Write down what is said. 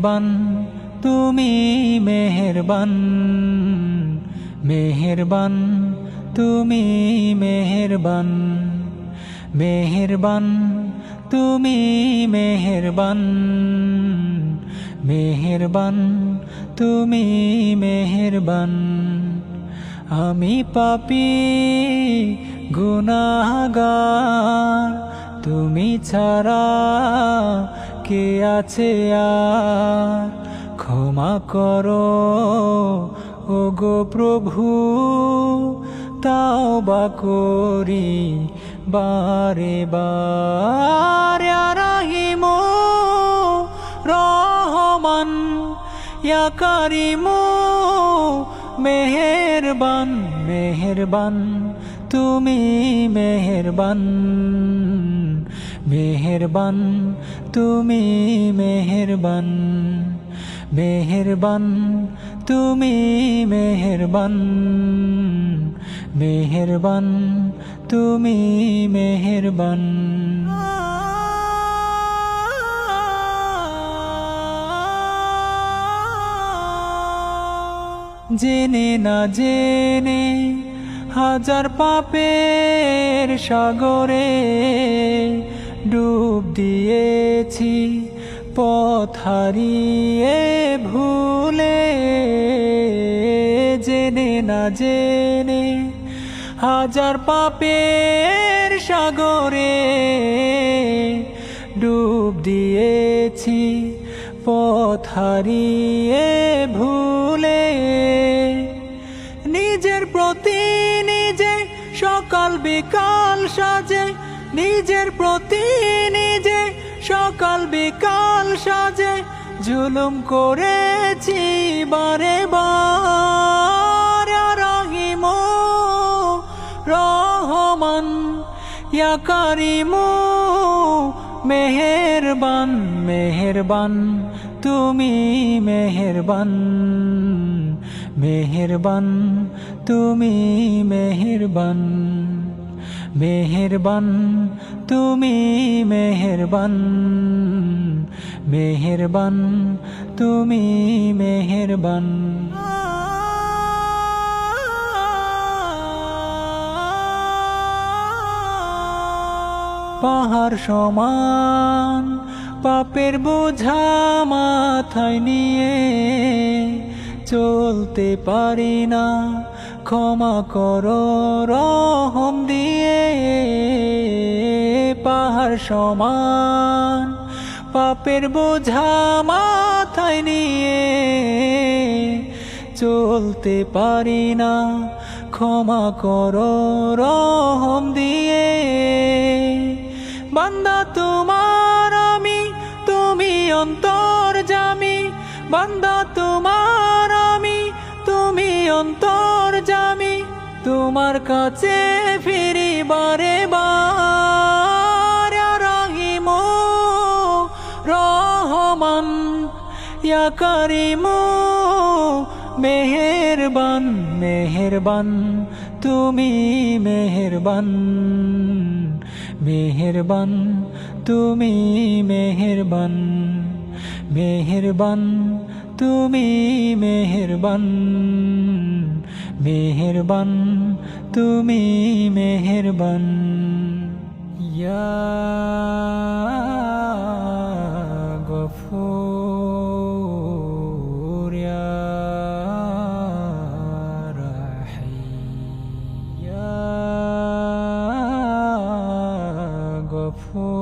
মেহেরবান তুমি মেহেরবান, মেহেরবান তুমি মেহেরবান, মেহেরবান তুমি মেহেরবান, মেহেরবান তুমি মেহেরবান। আমি পাপী গুনাহগার, তুমি ছাড়া কে আছে আর? ক্ষমা করো ওগো প্রভু, তাওবা করি বারে বার। ইয়া রাহিম রহমান, ইয়া কারিম মেহেরবান, মেহেরবান তুমি মেহেরবান, মেহেরবান তুমি মেহেরবান, মেহেরবান তুমি মেহেরবান, মেহেরবান তুমি মেহেরবান। জেনে না জেনে হাজার পাপের সাগরে ডুব দিয়েছি, পথ হারিয়ে ভুলে। জেনে না জেনে হাজার পাপের সাগরে ডুব দিয়েছি, পথ হারিয়ে ভুলে। নিজের প্রতি নিজে সকাল বিকাল সাজে, নিজের প্রতি নিজে সকাল বিকাল সাজে জুলুম করেছি বারে বার। ইয়া রাহিম রহমান, ইয়া কারিম মেহেরবান, মেহেরবান তুমি মেহেরবান, মেহেরবান তুমি মেহেরবান, মেহেরবান তুমি মেহেরবান, মেহেরবান তুমি মেহেরবান। পাহাড় সমান পাপের বোঝা মাথায় নিয়ে চলতে পারি না, ক্ষমা করো রহম দিয়ে। পাহাড় সমান পাপের বোঝা মাথায় নিয়ে চলতে পারি না, ক্ষমা করো রহম দিয়ে। বান্দা তোমার আমি, তুমি অন্তর্যামী, বান্দা তোমার আমি, তুমি অন্তর্যামী। তোমার কাছে ফিরি বারে বার। ইয়া রাহিম রহমান, ইয়া কারিম মেহেরবান, মেহেরবান তুমি মেহেরবান, মেহেরবান তুমি মেহেরবান, মেহেরবান তুমি মেহেরবান, মেহেরবান তুমি মেহেরবান। ইয়া গফুর, ইয়া রাহিম, ইয়া গফুর।